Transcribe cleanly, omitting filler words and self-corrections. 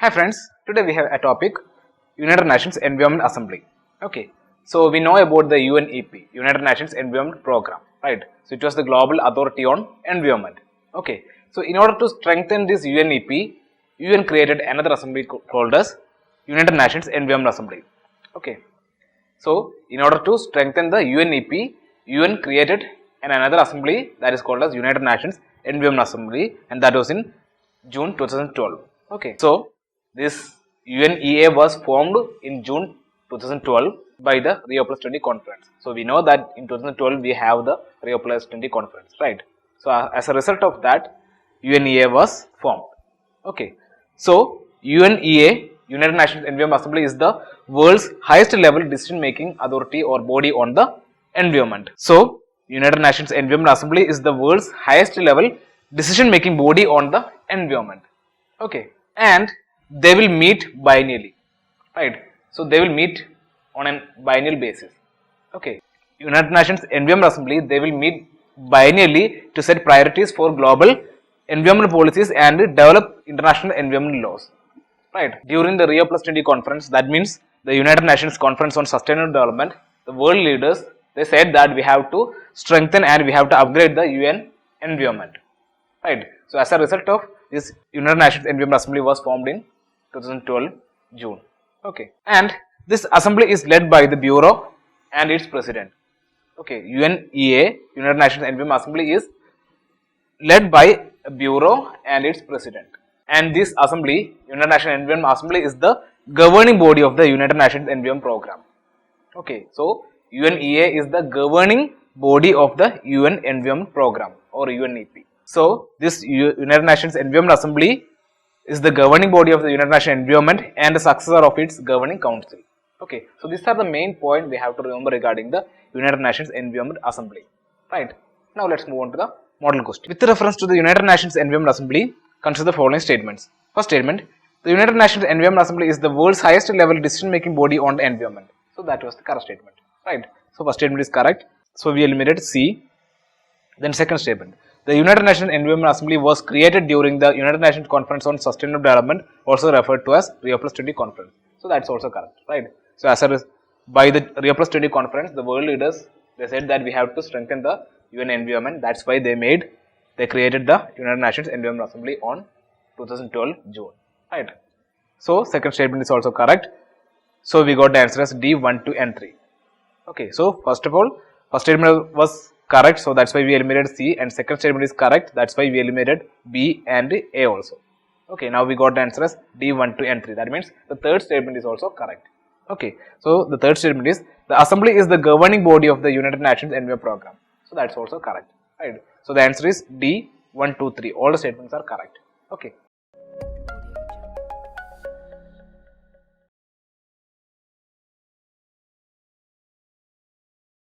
Hi friends, today we have a topic United Nations Environment Assembly. Okay, so we know about the UNEP, United Nations Environment Program, right? So it was the global authority on environment. Okay, so in order to strengthen this UNEP, UN created another assembly called as United Nations Environment Assembly. Okay, so in order to strengthen the UNEP, UN created another assembly that is called as United Nations Environment Assembly, and that was in June 2012. Okay, so this UNEA was formed in June 2012 by the Rio Plus 20 conference. So we know that in 2012 we have the Rio Plus 20 conference, right? So as a result of that, UNEA was formed. Okay, so UNEA, United Nations Environment Assembly, is the world's highest level decision making authority or body on the environment. So United Nations Environment Assembly is the world's highest level decision making body on the environment. Okay, and they will meet biennially, right? So they will meet on a biennial basis. Okay, United Nations Environment Assembly, they will meet biennially to set priorities for global environmental policies and develop international environmental laws, right? During the Rio Plus 20 conference, that means the United Nations Conference on Sustainable Development, the world leaders, they said that we have to strengthen and we have to upgrade the UN environment, right? So as a result of this, United Nations Environment Assembly was formed in 2012 June. Okay, and this assembly is led by the Bureau and its president. Okay, UNEA, United Nations Environment Assembly, is led by a bureau and its president. And this assembly, United Nations Environment Assembly, is the governing body of the United Nations Environment Program. Okay, so UNEA is the governing body of the UN Environment Program or UNEP. So this United Nations Environment Assembly is the governing body of the United Nations Environment and the successor of its governing council. Okay, so these are the main point we have to remember regarding the United Nations Environment Assembly. Right, now let's move on to the model question. With reference to the United Nations Environment Assembly, consider the following statements. First statement, the United Nations Environment Assembly is the world's highest level decision making body on the environment. So that was the correct statement. Right, so first statement is correct. So we eliminated C. Then second statement, the United Nations Environment Assembly was created during the United Nations Conference on Sustainable Development, also referred to as Rio Plus 20 conference. So that's also correct, right? So as a by the Rio Plus 20 conference, the world leaders, they said that we have to strengthen the UN environment. That's why they created the United Nations Environment Assembly on 2012 June, right? So second statement is also correct. So we got the answer as D, 1, 2 and 3. Okay, so first of all, first statement was correct, so that's why we eliminated C, and second statement is correct, that's why we eliminated B and A also. Okay, now we got the answer as D, 1, 2 and 3. That means the third statement is also correct. Okay, so the third statement is the assembly is the governing body of the United Nations Environment Program. So that's also correct, right? So the answer is D, 1, 2, 3. All the statements are correct. Okay.